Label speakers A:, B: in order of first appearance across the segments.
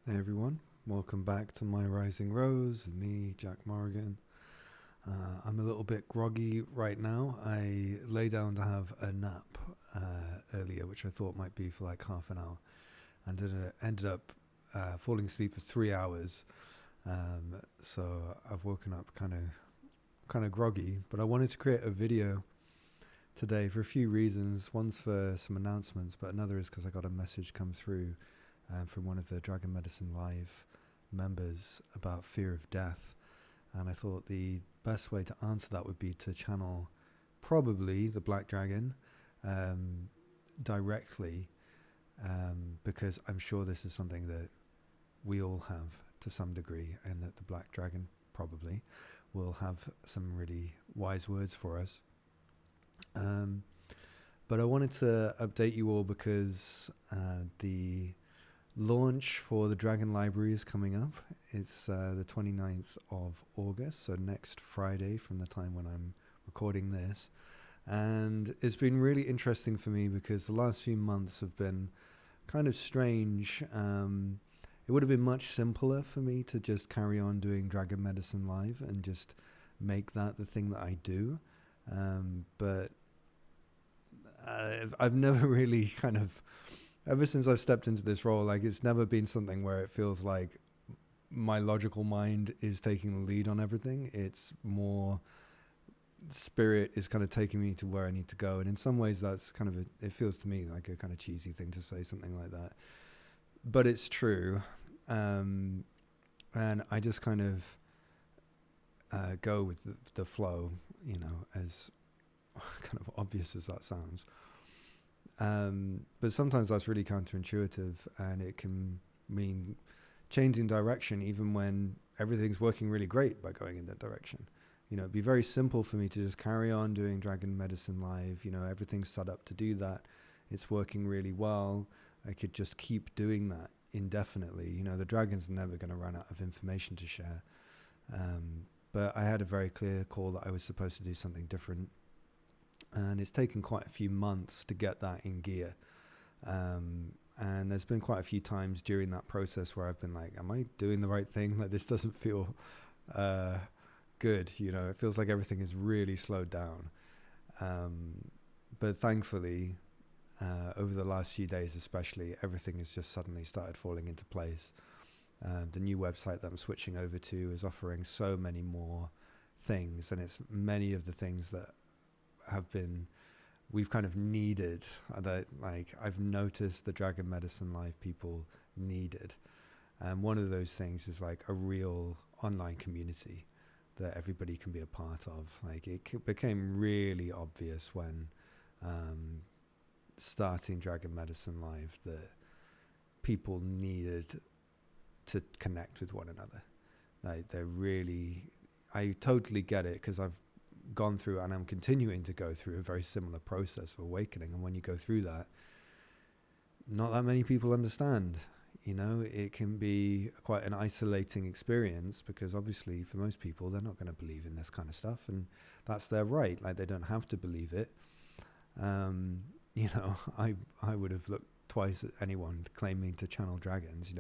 A: Hey everyone, welcome back to My Rising Rose with me, Jack Morgan. I'm a little bit groggy right now. I lay down to have a nap earlier, which I thought might be for like half an hour, and then ended up falling asleep for 3 hours. So I've woken up kind of groggy, but I wanted to create a video today for a few reasons. One's for some announcements, but another is because I got a message come through from one of the Dragon Medicine Live members about fear of death. And I thought the best way to answer that would be to channel probably the Black Dragon directly, because I'm sure this is something that we all have to some degree, and that the Black Dragon probably will have some really wise words for us. But I wanted to update you all because the launch for the Dragon Library is coming up. It's the 29th of August, so next Friday from the time when I'm recording this. And it's been really interesting for me because the last few months have been kind of strange. It would have been much simpler for me to just carry on doing Dragon Medicine Live and just make that the thing that I do. But I've never really ever since I've stepped into this role, like it's never been something where it feels like my logical mind is taking the lead on everything. It's more spirit is kind of taking me to where I need to go. And in some ways that's it feels to me like a kind of cheesy thing to say something like that. But it's true. And I just go with the flow, as kind of obvious as that sounds. But sometimes that's really counterintuitive, and it can mean changing direction even when everything's working really great by going in that direction. It'd be very simple for me to just carry on doing Dragon Medicine Live. Everything's set up to do that. It's working really well. I could just keep doing that indefinitely. The dragon's never going to run out of information to share. But I had a very clear call that I was supposed to do something different. And it's taken quite a few months to get that in gear. And there's been quite a few times during that process where I've been like, am I doing the right thing? Like, this doesn't feel good. It feels like everything is really slowed down. But thankfully, over the last few days especially, everything has just suddenly started falling into place. The new website that I'm switching over to is offering so many more things, and it's many of the things that we've kind of needed, that like I've noticed the Dragon Medicine Live people needed. And one of those things is like a real online community that everybody can be a part of. Like it became really obvious when starting Dragon Medicine Live that people needed to connect with one another. Like I totally get it, because I've gone through, and I'm continuing to go through, a very similar process of awakening. And when you go through that, not that many people understand. It can be quite an isolating experience, because obviously for most people, they're not going to believe in this kind of stuff, and that's their right. Like, they don't have to believe it. I would have looked twice at anyone claiming to channel dragons.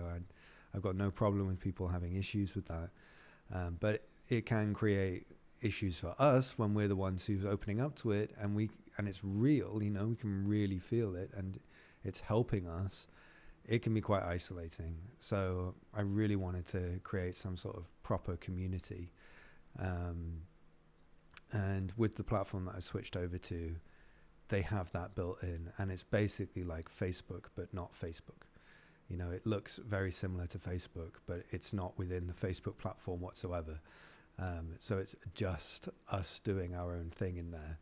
A: I've got no problem with people having issues with that. But it can create issues for us when we're the ones who's opening up to it, and it's real. We can really feel it, and it's helping us. It can be quite isolating. So I really wanted to create some sort of proper community, and with the platform that I switched over to, they have that built in, and it's basically like Facebook but not Facebook. It looks very similar to Facebook, but it's not within the Facebook platform whatsoever. So it's just us doing our own thing in there,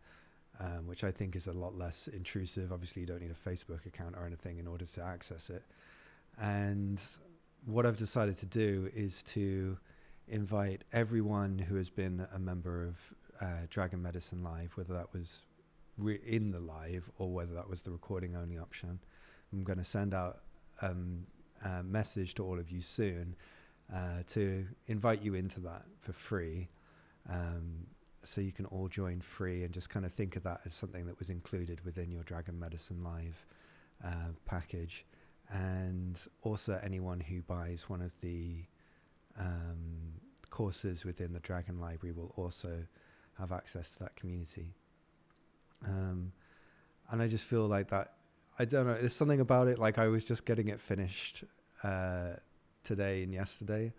A: which I think is a lot less intrusive. Obviously, you don't need a Facebook account or anything in order to access it. And what I've decided to do is to invite everyone who has been a member of Dragon Medicine Live, whether that was in the live or whether that was the recording only option. I'm going to send out a message to all of you soon to invite you into that for free, so you can all join free, and just kind of think of that as something that was included within your Dragon Medicine Live package. And also anyone who buys one of the courses within the Dragon Library will also have access to that community. And I just feel like that, I don't know, there's something about it, like I was just getting it finished today and yesterday,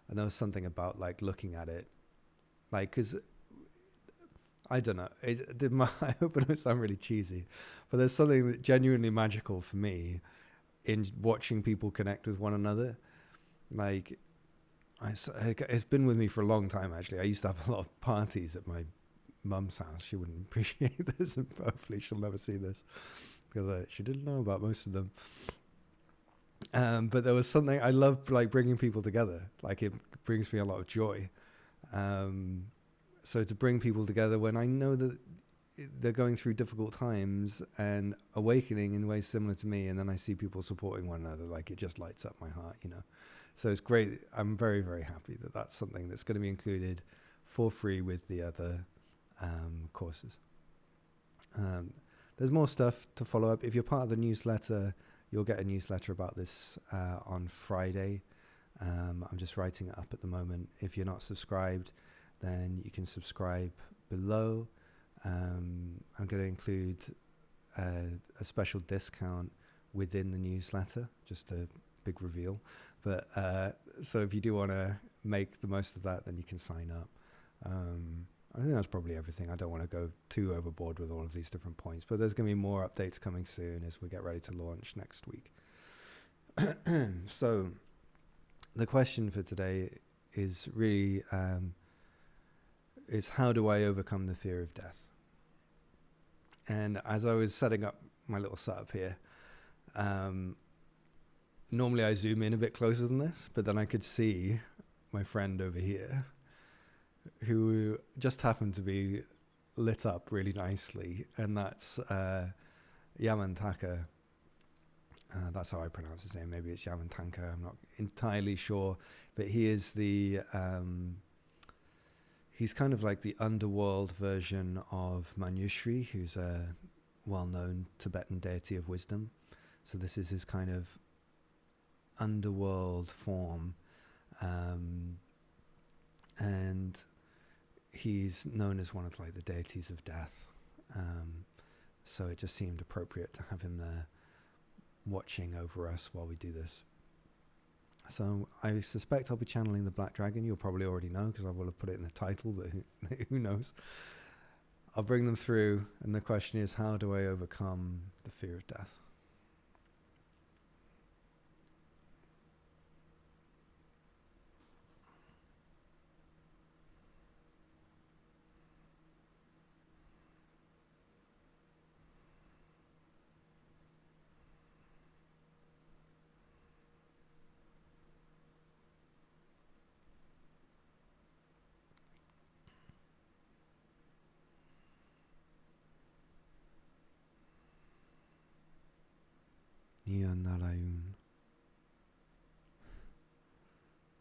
A: and there was something about like looking at it, like, because I don't know, I hope it doesn't sound really cheesy, but there's something genuinely magical for me in watching people connect with one another. Like, it's been with me for a long time, actually. I used to have a lot of parties at my mum's house. She wouldn't appreciate this, and hopefully she'll never see this, because she didn't know about most of them. But there was something, I love like bringing people together. Like, it brings me a lot of joy. So to bring people together when I know that they're going through difficult times and awakening in ways similar to me, and then I see people supporting one another, like, it just lights up my heart, you know. So it's great. I'm very, very happy that that's something that's going to be included for free with the other courses. There's more stuff to follow up. If you're part of the newsletter, you'll get a newsletter about this on Friday. I'm just writing it up at the moment. If you're not subscribed, then you can subscribe below. I'm going to include a special discount within the newsletter, just a big reveal. But so if you do want to make the most of that, then you can sign up. I think that's probably everything. I don't want to go too overboard with all of these different points, but there's going to be more updates coming soon as we get ready to launch next week. So the question for today is really, is how do I overcome the fear of death? And as I was setting up my little setup here, normally I zoom in a bit closer than this, but then I could see my friend over here, who just happened to be lit up really nicely, and that's Yamantaka. That's how I pronounce his name. Maybe it's Yamantanka. I'm not entirely sure, but he is the he's kind of like the underworld version of Manjushri, who's a well-known Tibetan deity of wisdom. So this is his kind of underworld form, and he's known as one of like the deities of death. So it just seemed appropriate to have him there watching over us while we do this. So I suspect I'll be channeling the Black Dragon. You'll probably already know because I will have put it in the title, but who knows? I'll bring them through, and the question is, how do I overcome the fear of death? Gia Narayun.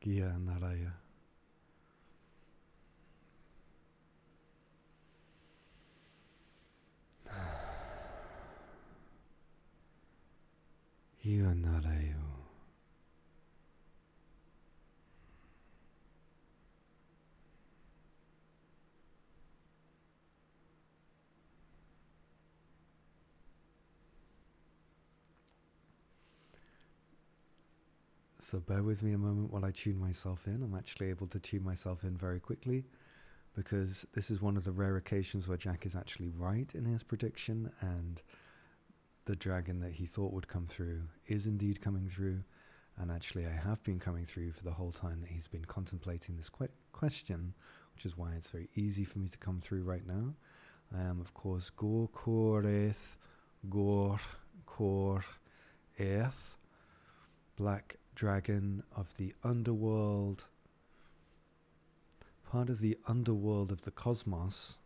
A: Gia Naraya. Gia Narayu. So bear with me a moment while I tune myself in. I'm actually able to tune myself in very quickly, because this is one of the rare occasions where Jack is actually right in his prediction, and the dragon that he thought would come through is indeed coming through. And actually I have been coming through for the whole time that he's been contemplating this question, which is why it's very easy for me to come through right now. I am, of course, Gor Koreth Gor Kor Earth, Black Dragon of the Underworld, part of the underworld of the cosmos,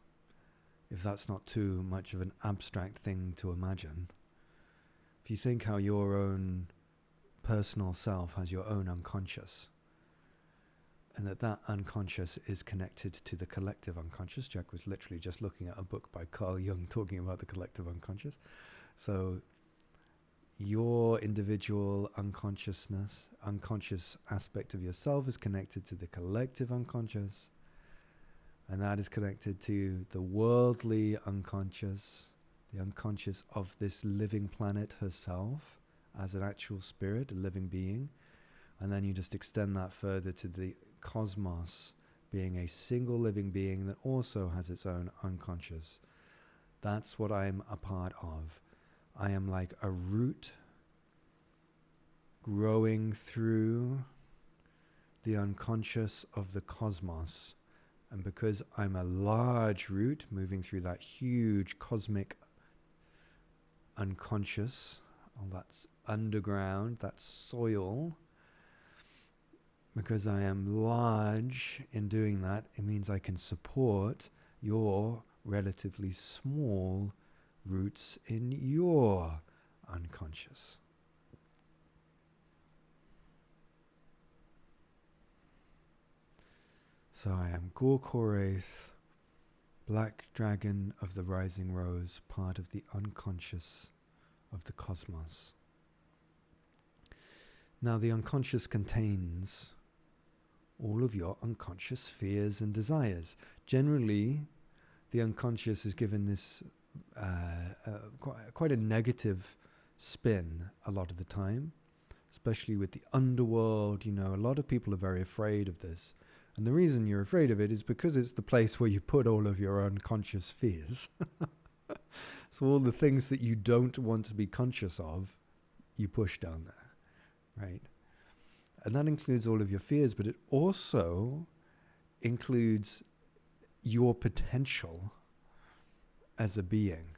A: if that's not too much of an abstract thing to imagine. If you think how your own personal self has your own unconscious, and that unconscious is connected to the collective unconscious. Jack was literally just looking at a book by Carl Jung talking about the collective unconscious. So your individual unconscious aspect of yourself is connected to the collective unconscious, and that is connected to the worldly unconscious, the unconscious of this living planet herself as an actual spirit, a living being. And then you just extend that further to the cosmos being a single living being that also has its own unconscious. That's what I'm a part of. I am like a root growing through the unconscious of the cosmos. And because I'm a large root moving through that huge cosmic unconscious, all that's underground, that soil, because I am large in doing that, it means I can support your relatively small roots in your unconscious. So I am Gorkorath, Black Dragon of the Rising Rose, part of the unconscious of the cosmos. Now the unconscious contains all of your unconscious fears and desires. Generally, the unconscious is given this quite a negative spin a lot of the time, especially with the underworld. You know, a lot of people are very afraid of this. And the reason you're afraid of it is because it's the place where you put all of your unconscious fears. So all the things that you don't want to be conscious of, you push down there, right? And that includes all of your fears, but it also includes your potential as a being.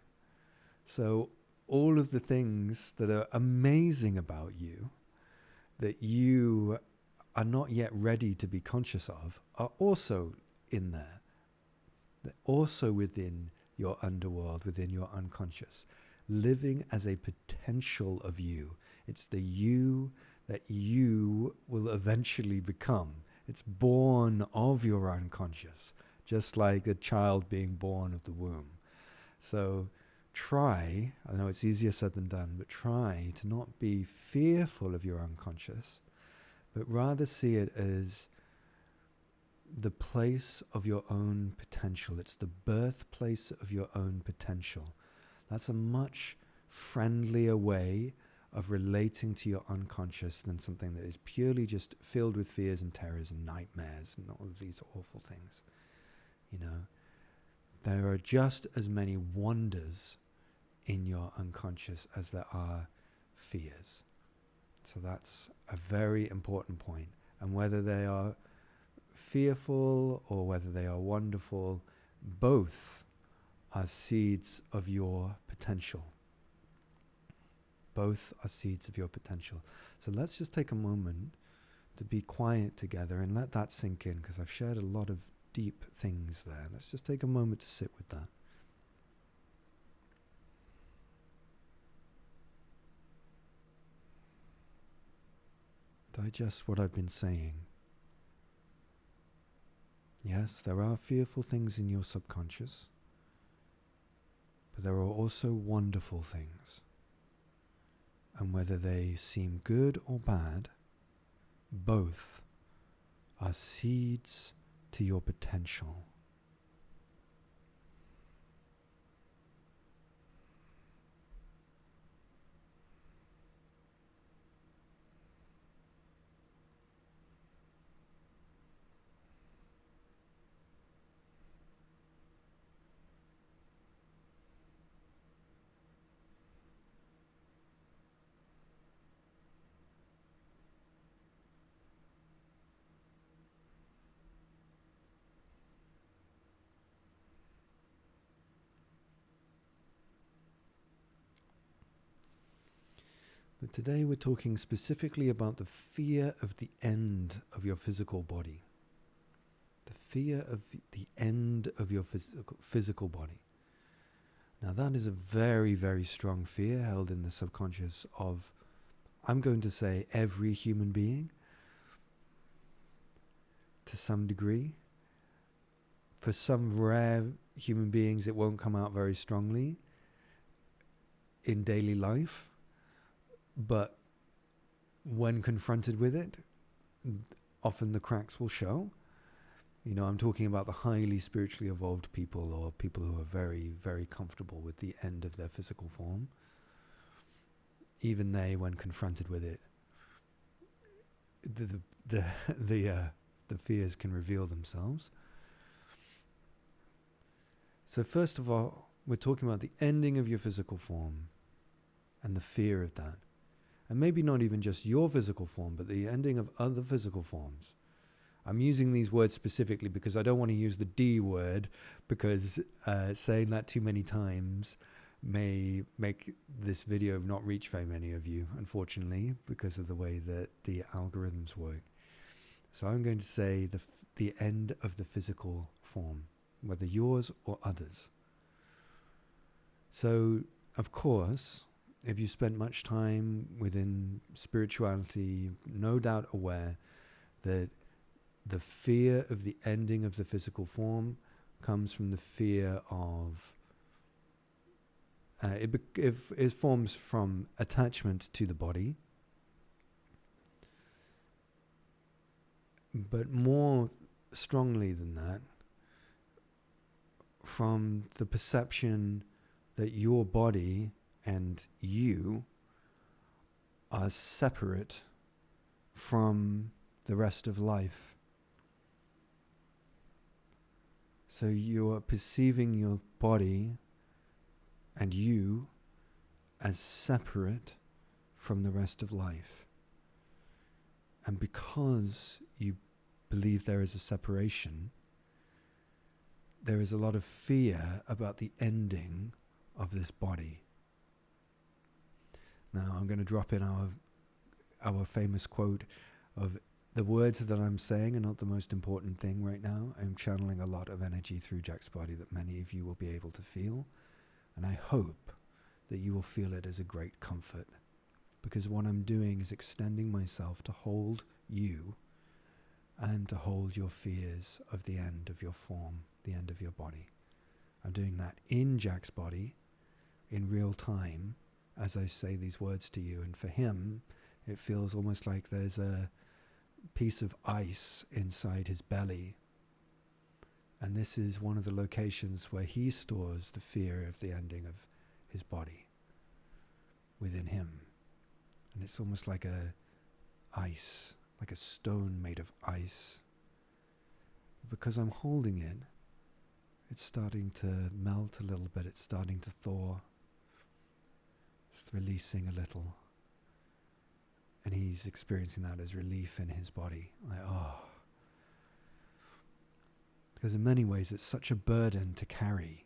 A: So all of the things that are amazing about you, that you are not yet ready to be conscious of, are also in there. They're also within your underworld, within your unconscious, living as a potential of you. It's the you that you will eventually become. It's born of your unconscious, just like a child being born of the womb. So try, I know it's easier said than done, but try to not be fearful of your unconscious, but rather see it as the place of your own potential. It's the birthplace of your own potential. That's a much friendlier way of relating to your unconscious than something that is purely just filled with fears and terrors and nightmares and all of these awful things. You know, there are just as many wonders in your unconscious as there are fears. So that's a very important point. And whether they are fearful or whether they are wonderful, both are seeds of your potential. Both are seeds of your potential. So let's just take a moment to be quiet together and let that sink in, because I've shared a lot of deep things there. Let's just take a moment to sit with that. Digest what I've been saying. Yes, there are fearful things in your subconscious, but there are also wonderful things. And whether they seem good or bad, both are seeds to your potential. But today we're talking specifically about the fear of the end of your physical body. The fear of the end of your physical body. Now that is a very, very strong fear held in the subconscious of, I'm going to say, every human being to some degree. For some rare human beings, it won't come out very strongly in daily life. But when confronted with it, often the cracks will show. I'm talking about the highly spiritually evolved people, or people who are very, very comfortable with the end of their physical form. Even they, when confronted with it, the fears can reveal themselves. So first of all, we're talking about the ending of your physical form and the fear of that. And maybe not even just your physical form, but the ending of other physical forms. I'm using these words specifically because I don't want to use the D word, because saying that too many times may make this video not reach very many of you, unfortunately, because of the way that the algorithms work. So I'm going to say the end of the physical form, whether yours or others. So, of course, if you spent much time within spirituality, no doubt aware that the fear of the ending of the physical form comes from the fear of it forms from attachment to the body, but more strongly than that, from the perception that your body and you are separate from the rest of life. So you are perceiving your body and you as separate from the rest of life. And because you believe there is a separation, there is a lot of fear about the ending of this body. Now I'm going to drop in our famous quote of, the words that I'm saying are not the most important thing right now. I'm channeling a lot of energy through Jack's body that many of you will be able to feel. And I hope that you will feel it as a great comfort, because what I'm doing is extending myself to hold you and to hold your fears of the end of your form, the end of your body. I'm doing that in Jack's body in real time as I say these words to you. And for him, it feels almost like there's a piece of ice inside his belly. And this is one of the locations where he stores the fear of the ending of his body within him. And it's almost like a stone made of ice. Because I'm holding it, it's starting to melt a little bit. It's starting to thaw. It's releasing a little. And he's experiencing that as relief in his body. Like, oh. Because in many ways it's such a burden to carry,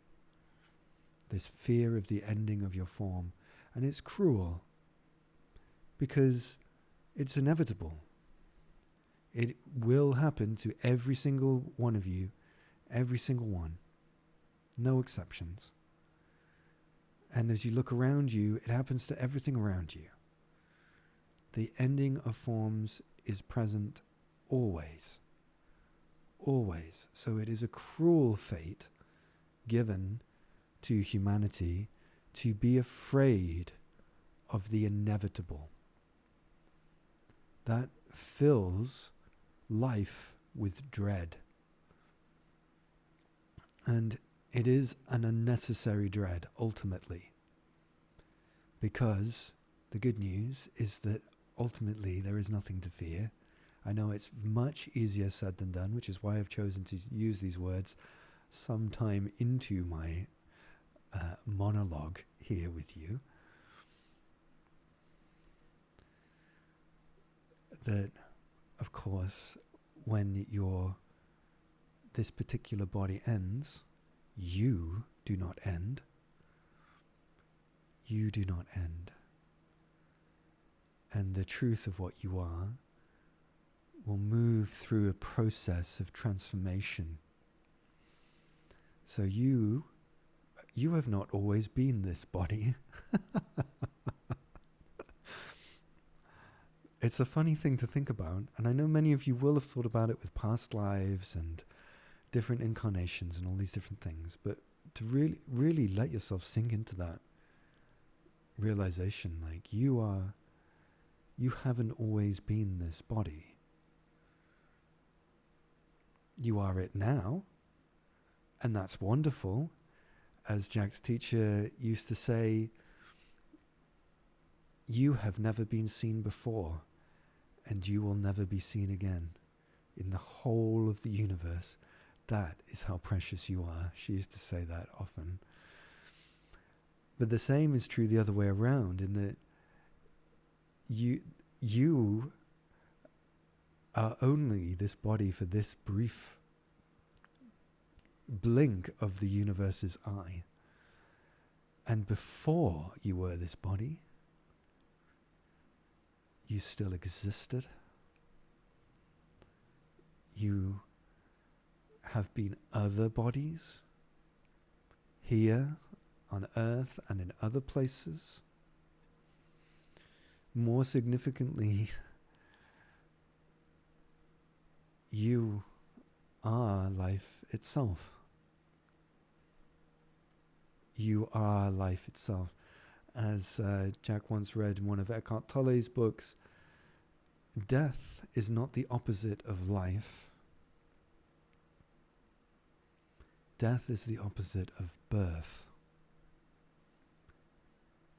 A: this fear of the ending of your form. And it's cruel, because it's inevitable. It will happen to every single one of you, every single one. No exceptions. And as you look around you, it happens to everything around you. The ending of forms is present always. Always. So it is a cruel fate given to humanity to be afraid of the inevitable. That fills life with dread. And it is an unnecessary dread, ultimately. Because the good news is that ultimately there is nothing to fear. I know it's much easier said than done, which is why I've chosen to use these words sometime into my monologue here with you. That, of course, when this particular body ends, you do not end. You do not end. And the truth of what you are will move through a process of transformation. So you have not always been this body. It's a funny thing to think about, and I know many of you will have thought about it with past lives and different incarnations and all these different things, but to really, really let yourself sink into that realization, like you are you haven't always been this body. You are it now, and that's wonderful. As Jack's teacher used to say, you have never been seen before, and you will never be seen again in the whole of the universe. That is how precious you are. She used to say that often. But the same is true the other way around, in that you are only this body for this brief blink of the universe's eye. And before you were this body, you still existed. You have been other bodies here on Earth and in other places. More significantly, you are life itself. You are life itself. As Jack once read in one of Eckhart Tolle's books, death is not the opposite of life. Death is the opposite of birth.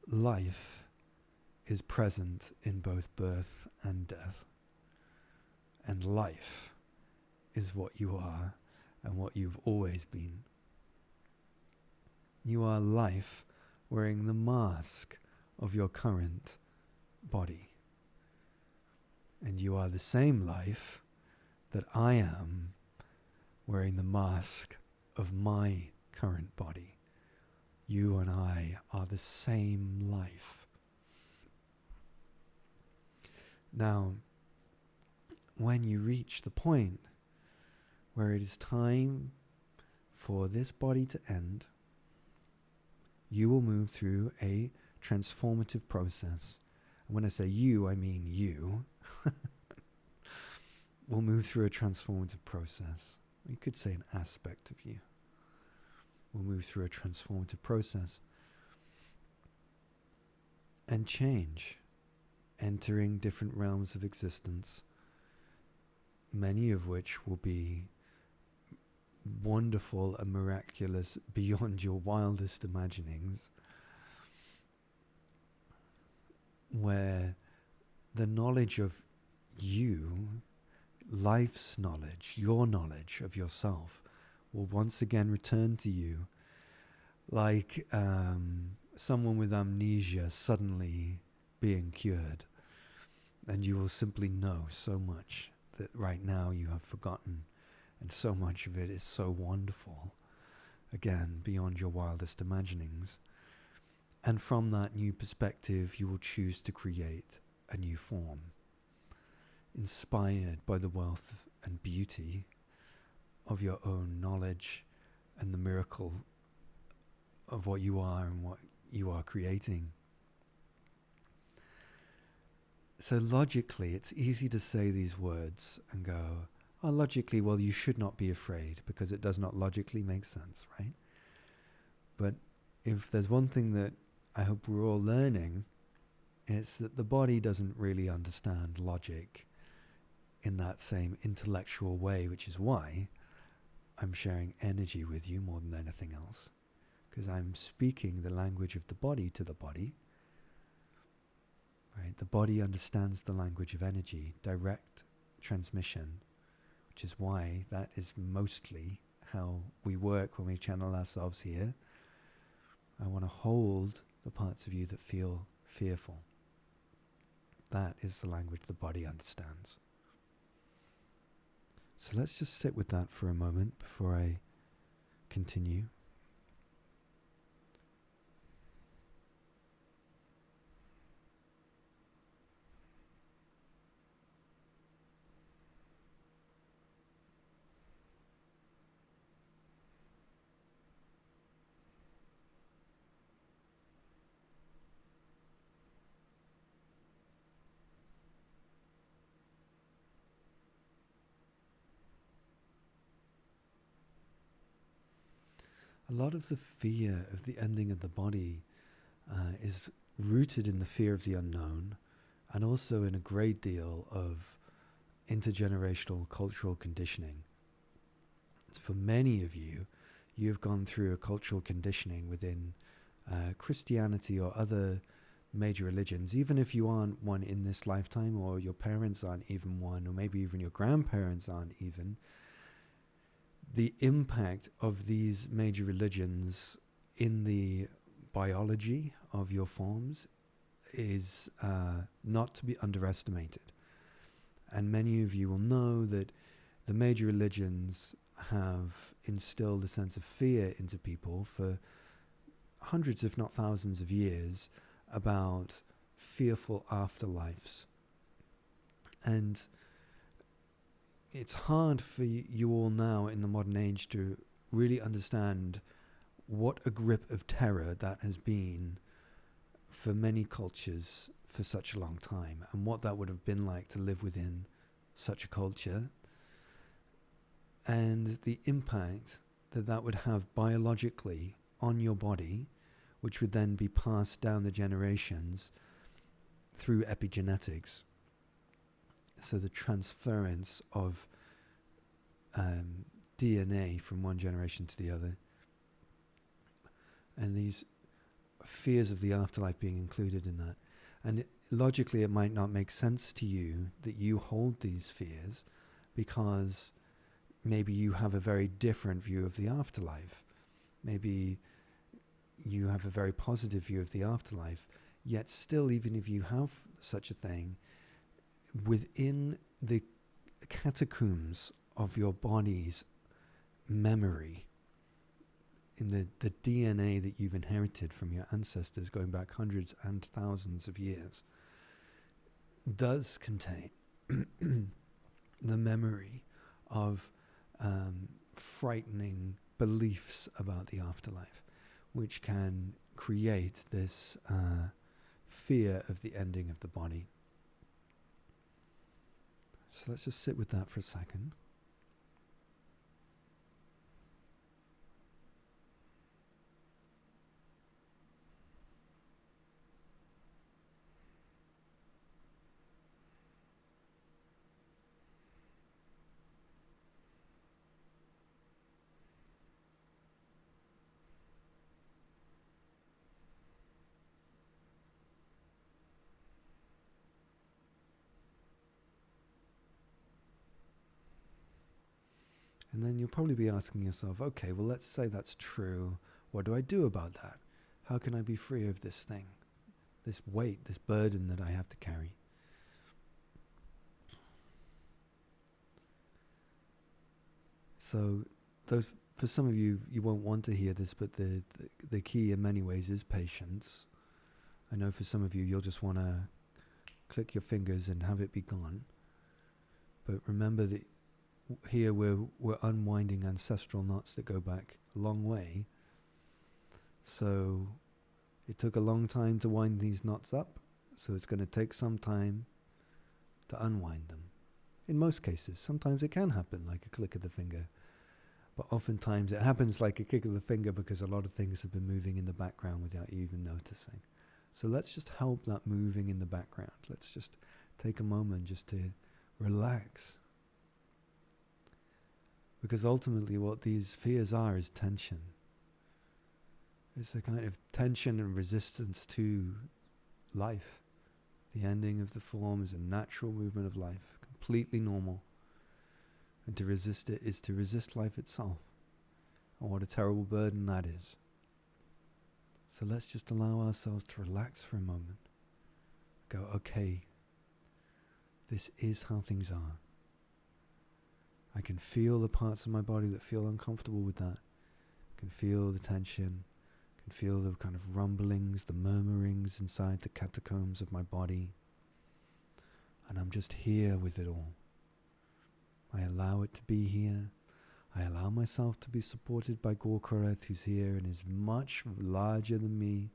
A: Life is present in both birth and death. And life is what you are and what you've always been. You are life wearing the mask of your current body. And you are the same life that I am wearing the mask of my current body. You and I are the same life. Now, when you reach the point where it is time for this body to end, you will move through a transformative process. And when I say you, I mean you. We'll move through a transformative process. You could say an aspect of you. We'll move through a transformative process and change, entering different realms of existence, many of which will be wonderful and miraculous beyond your wildest imaginings, where the knowledge of you, life's knowledge, your knowledge of yourself, will once again return to you, like someone with amnesia suddenly being cured, and you will simply know so much that right now you have forgotten. And so much of it is so wonderful, again, beyond your wildest imaginings. And from that new perspective, you will choose to create a new form, inspired by the wealth and beauty of your own knowledge and the miracle of what you are and what you are creating. So logically, it's easy to say these words and go, oh, logically, well, you should not be afraid, because it does not logically make sense, right? But if there's one thing that I hope we're all learning, it's that the body doesn't really understand logic in that same intellectual way, which is why I'm sharing energy with you more than anything else, because I'm speaking the language of the body to the body, right? The body understands the language of energy, direct transmission, which is why that is mostly how we work when we channel ourselves here. I want to hold the parts of you that feel fearful. That is the language the body understands. So let's just sit with that for a moment before I continue. A lot of the fear of the ending of the body is rooted in the fear of the unknown, and also in a great deal of intergenerational cultural conditioning. So for many of you, you've gone through a cultural conditioning within Christianity or other major religions, even if you aren't one in this lifetime, or your parents aren't even one, or maybe even your grandparents aren't even. The impact of these major religions in the biology of your forms is not to be underestimated. And many of you will know that the major religions have instilled a sense of fear into people for hundreds, if not thousands of years, about fearful afterlives. And it's hard for you all now in the modern age to really understand what a grip of terror that has been for many cultures for such a long time, and what that would have been like to live within such a culture, and the impact that that would have biologically on your body, which would then be passed down the generations through epigenetics. So the transference of DNA from one generation to the other, and these fears of the afterlife being included in that. And logically, it might not make sense to you that you hold these fears, because maybe you have a very different view of the afterlife. Maybe you have a very positive view of the afterlife, yet still, even if you have such a thing, within the catacombs of your body's memory, in the DNA that you've inherited from your ancestors going back hundreds and thousands of years, does contain the memory of frightening beliefs about the afterlife, which can create this fear of the ending of the body. So let's just sit with that for a second. And then you'll probably be asking yourself, okay, well, let's say that's true. What do I do about that? How can I be free of this thing, this weight, this burden that I have to carry? So for some of you, you won't want to hear this, but the key in many ways is patience. I know for some of you, you'll just want to click your fingers and have it be gone. But remember that here we're unwinding ancestral knots that go back a long way. So it took a long time to wind these knots up, so it's going to take some time to unwind them. In most cases, sometimes it can happen like a click of the finger, but oftentimes it happens like a click of the finger because a lot of things have been moving in the background without you even noticing. So let's just help that moving in the background. Let's just take a moment just to relax. Because ultimately what these fears are is tension. It's a kind of tension and resistance to life. The ending of the form is a natural movement of life, completely normal. And to resist it is to resist life itself. And what a terrible burden that is. So let's just allow ourselves to relax for a moment. Go, okay, this is how things are. I can feel the parts of my body that feel uncomfortable with that. I can feel the tension. I can feel the kind of rumblings, the murmurings inside the catacombs of my body. And I'm just here with it all. I allow it to be here. I allow myself to be supported by Gorkarath, who's here and is much larger than me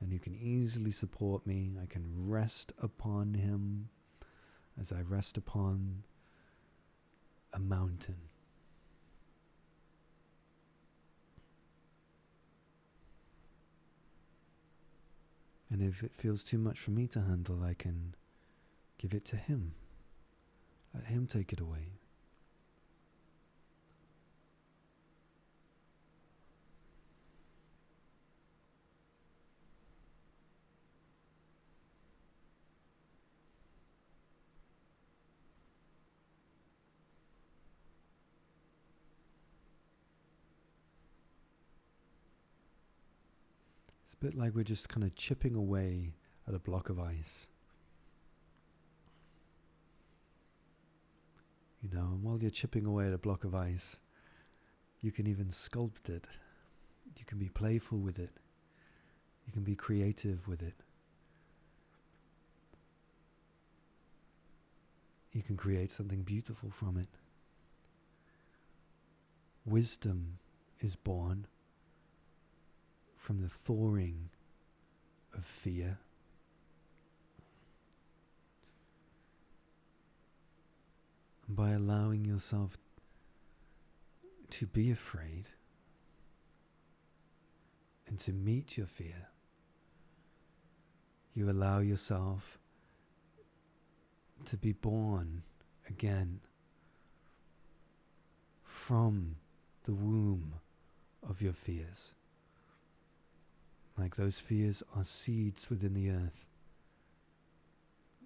A: and who can easily support me. I can rest upon him as I rest upon a mountain. And if it feels too much for me to handle, I can Give it to Him. Let Him take it away. It's a bit like we're just kind of chipping away at a block of ice. You know, and while you're chipping away at a block of ice, you can even sculpt it. You can be playful with it. You can be creative with it. You can create something beautiful from it. Wisdom is born from the thawing of fear. And by allowing yourself to be afraid and to meet your fear, you allow yourself to be born again from the womb of your fears. Like those fears are seeds within the earth,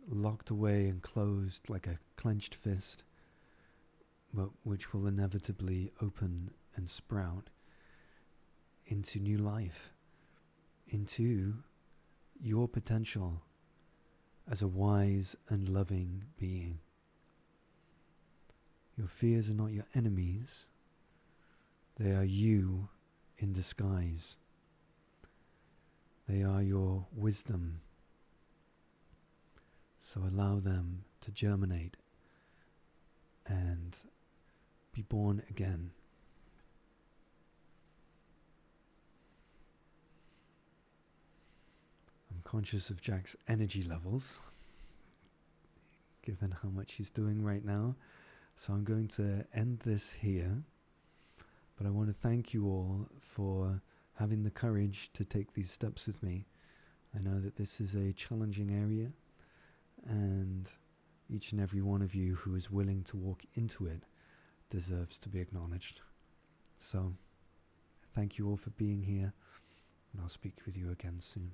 A: locked away and closed like a clenched fist, but which will inevitably open and sprout into new life, into your potential as a wise and loving being. Your fears are not your enemies. They are you in disguise. They are your wisdom. So allow them to germinate and be born again. I'm conscious of Jack's energy levels, given how much he's doing right now. So I'm going to end this here. But I want to thank you all for having the courage to take these steps with me. I know that this is a challenging area, and each and every one of you who is willing to walk into it deserves to be acknowledged. So, thank you all for being here, and I'll speak with you again soon.